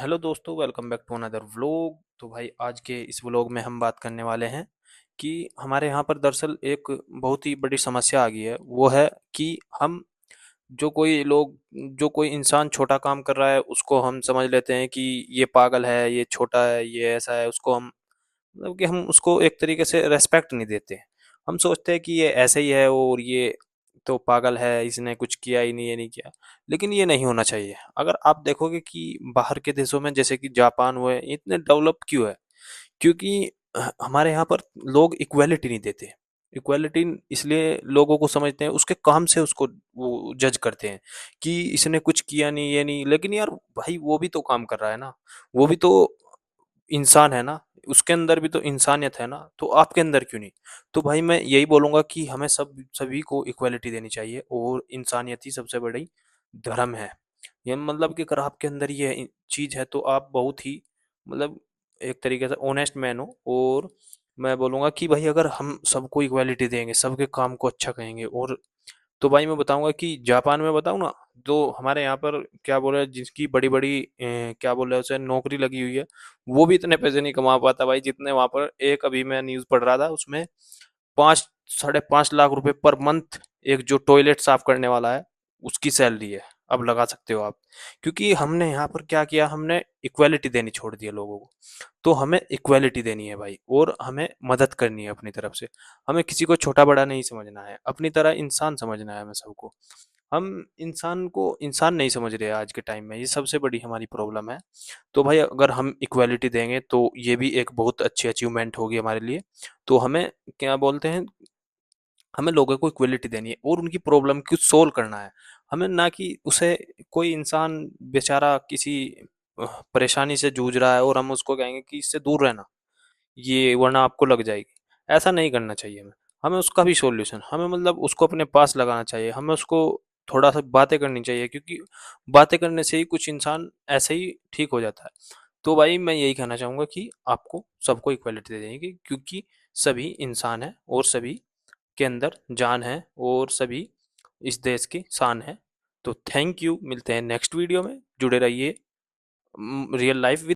Hello दोस्तों, welcome back to another vlog. तो भाई आज के इस व्लॉग में हम बात करने वाले हैं कि हमारे यहाँ पर दरअसल एक बहुत ही बड़ी समस्या आ गई है। वो है कि हम जो कोई इंसान छोटा काम कर रहा है उसको हम समझ लेते हैं कि ये पागल है, ये छोटा है, ये ऐसा है। उसको हम मतलब कि हम उसको एक तरीके से रेस्पेक्ट नहीं देते। हम सोचते हैं कि ये ऐसे ही है और ये तो पागल है, इसने कुछ किया ही नहीं, ये नहीं किया। लेकिन ये नहीं होना चाहिए। अगर आप देखोगे कि बाहर के देशों में जैसे कि जापान हुए, इतने डेवलप क्यों है? क्योंकि हमारे यहाँ पर लोग इक्वालिटी नहीं देते। इक्वालिटी इसलिए लोगों को समझते हैं, उसके काम से उसको वो जज करते हैं कि इसने कुछ किया नहीं, ये नहीं। लेकिन यार भाई वो भी तो काम कर रहा है ना, वो भी तो इंसान है ना, उसके अंदर भी तो इंसानियत है ना, तो आपके अंदर क्यों नहीं? तो भाई मैं यही बोलूंगा कि हमें सभी को इक्वालिटी देनी चाहिए और इंसानियत ही सबसे बड़ी धर्म है। ये मतलब कि अगर आपके अंदर ये चीज है तो आप बहुत ही मतलब एक तरीके से ऑनेस्ट मैन हो। और मैं बोलूंगा कि भाई अगर हम सबको इक्वालिटी देंगे, सबके काम को अच्छा कहेंगे, और तो भाई मैं बताऊंगा कि जापान में बताऊं ना, तो हमारे यहाँ पर क्या बोल रहे हैं, जिसकी बड़ी बड़ी क्या बोल रहे हैं उसे नौकरी लगी हुई है, वो भी इतने पैसे नहीं कमा पाता भाई जितने वहां पर। एक अभी मैं न्यूज पढ़ रहा था, उसमें 5 साढ़े 5 लाख रुपए पर मंथ एक जो टॉयलेट साफ करने वाला है उसकी सैलरी है। अब लगा सकते हो आप। क्योंकि हमने यहाँ पर क्या किया, हमने इक्वालिटी देनी छोड़ दी है लोगों को। तो हमें इक्वालिटी देनी है भाई, और हमें मदद करनी है अपनी तरफ से। हमें किसी को छोटा बड़ा नहीं समझना है, अपनी तरह इंसान समझना है हमें सबको। हम इंसान को इंसान नहीं समझ रहे आज के टाइम में, ये सबसे बड़ी हमारी प्रॉब्लम है। तो भाई अगर हम इक्वालिटी देंगे तो ये भी एक बहुत अच्छी अचीवमेंट होगी हमारे लिए। तो हमें क्या बोलते हैं, हमें लोगों को इक्वलिटी देनी है और उनकी प्रॉब्लम को सोल्व करना है। हमें ना कि उसे कोई इंसान बेचारा किसी परेशानी से जूझ रहा है और हम उसको कहेंगे कि इससे दूर रहना, ये वरना आपको लग जाएगी। ऐसा नहीं करना चाहिए हमें। हमें उसका भी सॉल्यूशन, हमें मतलब उसको अपने पास लगाना चाहिए। हमें उसको थोड़ा सा बातें करनी चाहिए, क्योंकि बातें करने से ही कुछ इंसान ऐसे ही ठीक हो जाता है। तो भाई मैं यही कहना चाहूंगा कि आपको सबको इक्वलिटी दे देंगे, क्योंकि सभी इंसान है और सभी के अंदर जान है और सभी इस देश की शान है। तो थैंक यू, मिलते हैं नेक्स्ट वीडियो में। जुड़े रहिए रियल लाइफ विद